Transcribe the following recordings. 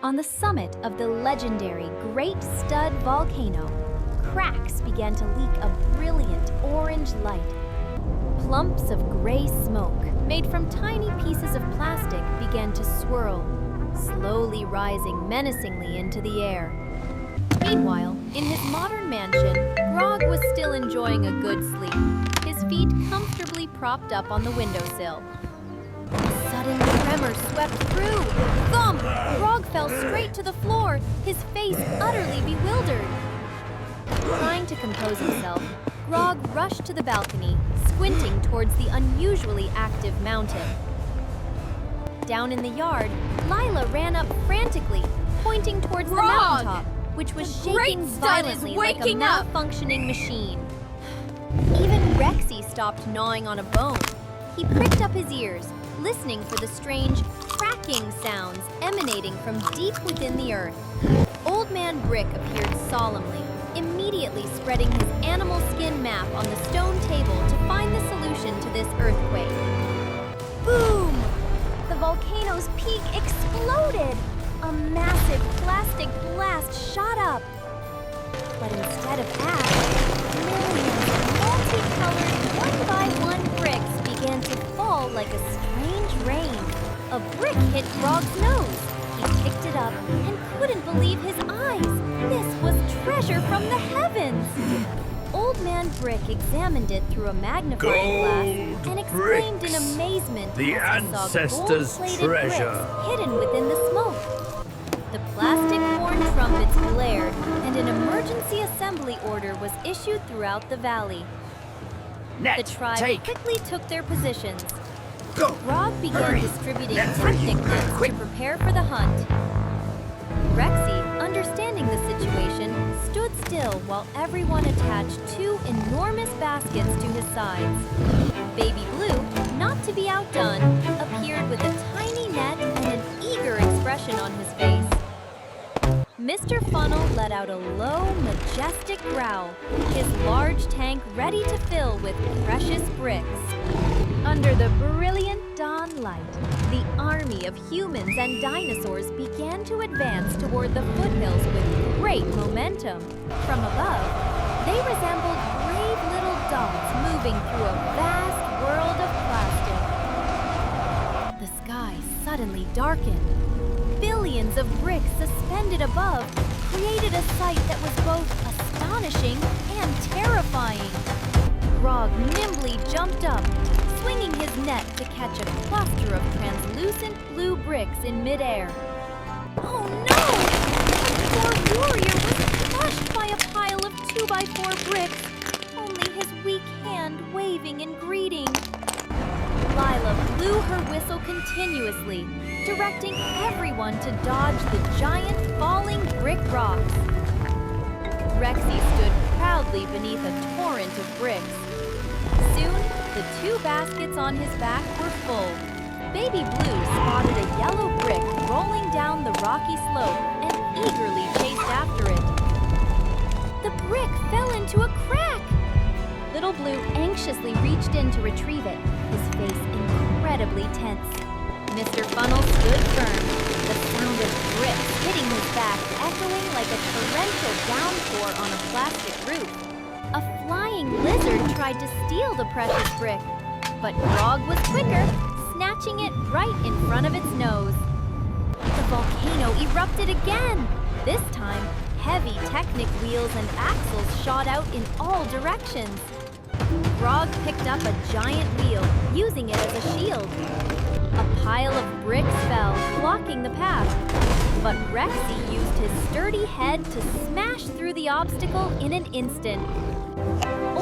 On the summit of the legendary Great Stud Volcano, cracks began to leak a brilliant orange light. Plumps of gray smoke, made from tiny pieces of plastic, began to swirl, slowly rising menacingly into the air. Meanwhile, in his modern mansion, Grog was still enjoying a good sleep, his feet comfortably propped up on the windowsill. A sudden tremor swept through. Thump! Grog fell straight to the floor, his face utterly bewildered. Trying to compose himself, Grog rushed to the balcony, squinting towards the unusually active mountain. Down in the yard, Lila ran up frantically, pointing towards the mountaintop, which was shaking violently like a malfunctioning machine. Even Rexy stopped gnawing on a bone. He pricked up his ears, listening for the strange cracking sounds emanating from deep within the earth. Old Man Brick appeared solemnly, immediately spreading his animal skin map on the stone table to find the solution to this earthquake. Boom! The volcano's peak exploded! A massive plastic blast shot up. But instead of ash, millions of multicolored one-by-one bricks began to fall like a strange rain. A brick hit Grog's nose. He picked it up and couldn't believe his eyes. This was treasure from the heavens. Old Man Brick examined it through a magnifying glass and exclaimed in amazement the as he saw ancestors' gold-plated treasure bricks hidden within the smoke. The plastic horn trumpets blared, and an emergency assembly order was issued throughout the valley. The tribe quickly took their positions. Go! Grog began Hurry! distributing Net for you! picnic nets to Quick! prepare for the hunt. Rexy, understanding the situation, stood still while everyone attached two enormous baskets to his sides. Baby Blue, not to be outdone, appeared with a tiny net and an eager expression on his face. Mr. Funnel let out a low, majestic growl, his large tank ready to fill with precious bricks. Under the brilliant dawn light, the army of humans and dinosaurs began to advance toward the foothills with great momentum. From above, they resembled brave little dots moving through a vast world of plastic. The sky suddenly darkened. Billions of bricks suspended above created a sight that was both astonishing and terrifying. Grog nimbly jumped up, swinging his net to catch a cluster of translucent blue bricks in midair. Oh no! The poor warrior was crushed by a pile of 2x4 bricks, only his weak hand waving in greeting. Lila blew her whistle continuously, directing everyone to dodge the giant falling brick rocks. Rexy stood proudly beneath a torrent of bricks. Soon, the two baskets on his back were full. Baby Blue spotted a yellow brick rolling down the rocky slope and eagerly chased after it. The brick fell into a crack. Little Blue anxiously reached in to retrieve it, his face incredibly tense. Mr. Funnel stood firm, the sound of bricks hitting his back echoing like a torrential downpour on a plastic roof. A flying lizard tried to steal the precious brick, but Grog was quicker, snatching it right in front of its nose. The volcano erupted again. This time, heavy Technic wheels and axles shot out in all directions. Grog picked up a giant wheel, using it as a shield. A pile of bricks fell, blocking the path, but Rexy used his sturdy head to smash through the obstacle in an instant.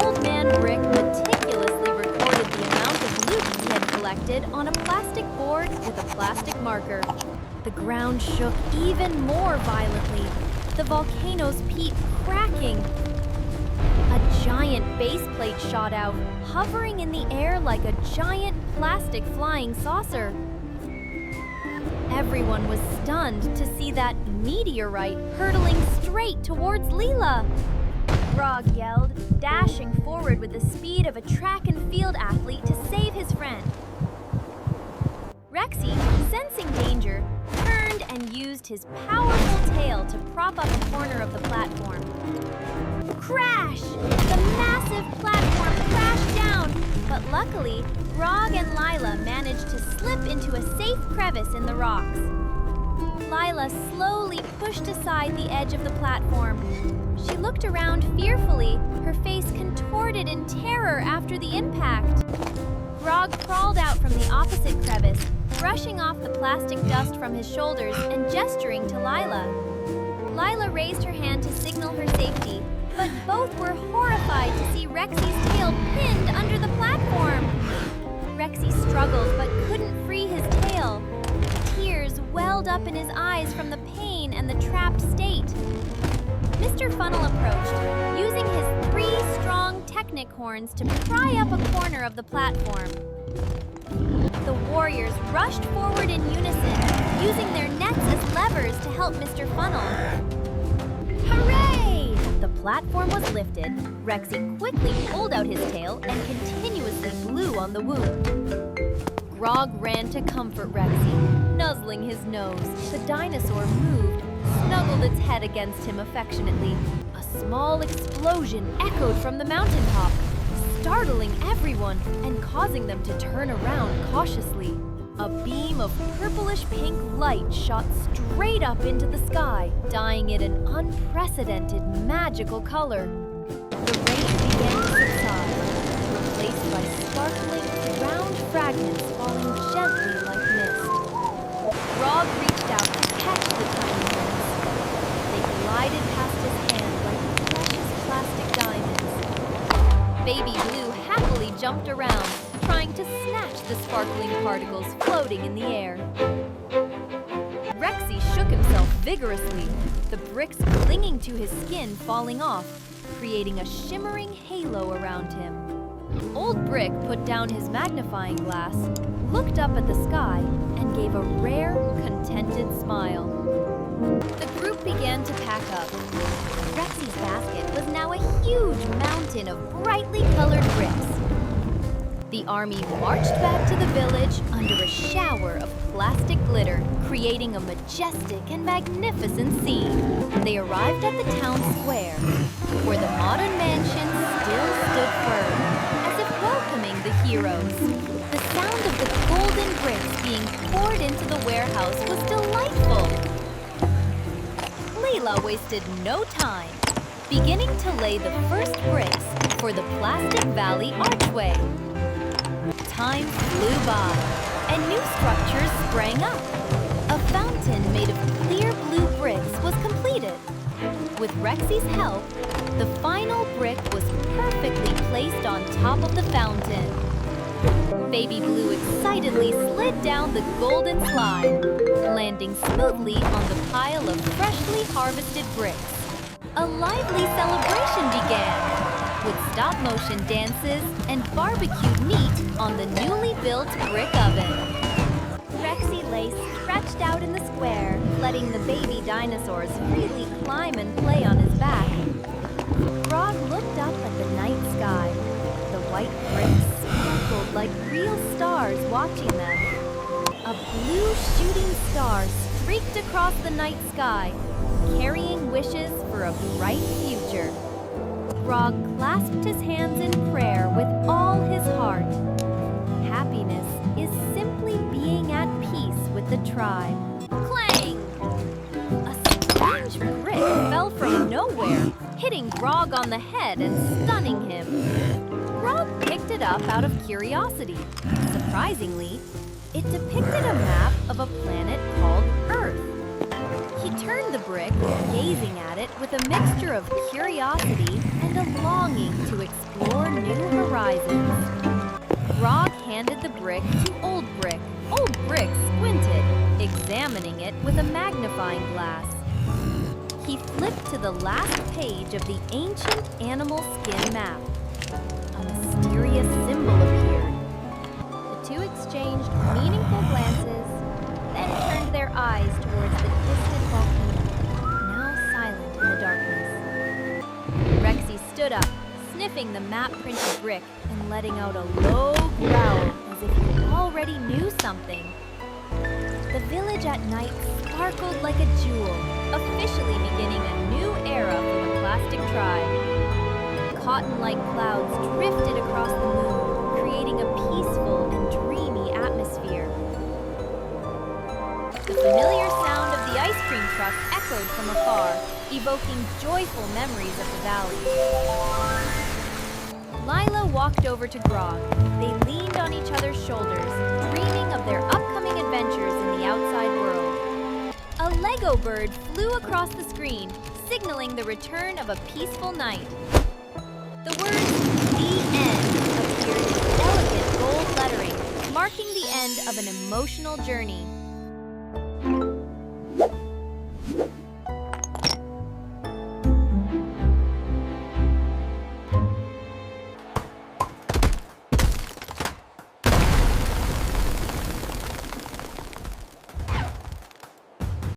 Old Man Brick meticulously recorded the amount of loot he had collected on a plastic board with a plastic marker. The ground shook even more violently, the volcano's peak cracking. A giant base plate shot out, hovering in the air like a giant plastic flying saucer. Everyone was stunned to see that meteorite hurtling straight towards Lila. Grog yelled, dashing forward with the speed of a track and field athlete to save his friend. Rexy, sensing danger, turned and used his powerful tail to prop up a corner of the platform. Crash! The massive platform crashed down, but luckily, Grog and Lila managed to slip into a safe crevice in the rocks. Lila slowly pushed aside the edge of the platform. She looked around fearfully, her face contorted in terror after the impact. Grog crawled out from the opposite crevice, brushing off the plastic dust from his shoulders and gesturing to Lila. Lila raised her hand to signal her safety, but both were horrified to see Rexy's tail pinned under the platform. Rexy struggled but couldn't free his tail. Tears welled up in his eyes from the pain and the trapped state. Mr. Funnel approached, using his 3 strong Technic horns to pry up a corner of the platform. The warriors rushed forward in unison, using their nets as levers to help Mr. Funnel. Hooray! The platform was lifted, Rexy quickly pulled out his tail and continuously blew on the wound. Grog ran to comfort Rexy, nuzzling his nose. The dinosaur moved, snuggled its head against him affectionately. A small explosion echoed from the mountaintop, startling everyone and causing them to turn around cautiously. A beam of purplish-pink light shot straight up into the sky, dyeing it an unprecedented magical color. The rain began to subside, replaced by sparkling, round fragments falling gently like mist. Grog reached out to catch the tiny ones. They glided past his hand like precious plastic diamonds. Baby Blue happily jumped around, trying to snatch the sparkling particles floating in the air. Rexy shook himself vigorously, the bricks clinging to his skin falling off, creating a shimmering halo around him. Old Brick put down his magnifying glass, looked up at the sky, and gave a rare, contented smile. The group began to pack up. Rexy's basket was now a huge mountain of brightly colored bricks. The army marched back to the village under a shower of plastic glitter, creating a majestic and magnificent scene. They arrived at the town square, where the modern mansion still stood firm, as if welcoming the heroes. The sound of the golden bricks being poured into the warehouse was delightful. Layla wasted no time, beginning to lay the first bricks for the Plastic Valley Archway. Time flew by, and new structures sprang up. A fountain made of clear blue bricks was completed. With Rexy's help, the final brick was perfectly placed on top of the fountain. Baby Blue excitedly slid down the golden slide, landing smoothly on the pile of freshly harvested bricks. A lively celebration began, with stop-motion dances and barbecued meat on the newly built brick oven. Rexy lay stretched out in the square, letting the baby dinosaurs freely climb and play on his back. Grog looked up at the night sky. The white bricks sparkled like real stars watching them. A blue shooting star streaked across the night sky, carrying wishes for a bright future. Grog clasped his hands in prayer with all his heart. Happiness is simply being at peace with the tribe. Clang! A strange brick fell from nowhere, hitting Grog on the head and stunning him. Grog picked it up out of curiosity. Surprisingly, it depicted a map of a planet called Earth. He turned the brick, gazing at it with a mixture of curiosity and a longing to explore new horizons. Grog handed the brick to Old Brick. Old Brick squinted, examining it with a magnifying glass. He flipped to the last page of the ancient animal skin map. A mysterious symbol appeared. The two exchanged meaningful glances, then turned their eyes towards the distant volcano, now silent in the darkness. Rexy stood up, sniffing the map-printed brick and letting out a low growl as if he already knew something. The village at night sparkled like a jewel, officially beginning a new era for the plastic tribe. Cotton-like clouds drifted across the moon, creating a peaceful and dreamy atmosphere. The familiar sound of the ice cream truck echoed from afar, evoking joyful memories of the valley. Lila walked over to Grog. They leaned on each other's shoulders, dreaming of their upcoming adventures in the outside world. A Lego bird flew across the screen, signaling the return of a peaceful night. The words, "The End," appeared in delicate gold lettering, marking the end of an emotional journey.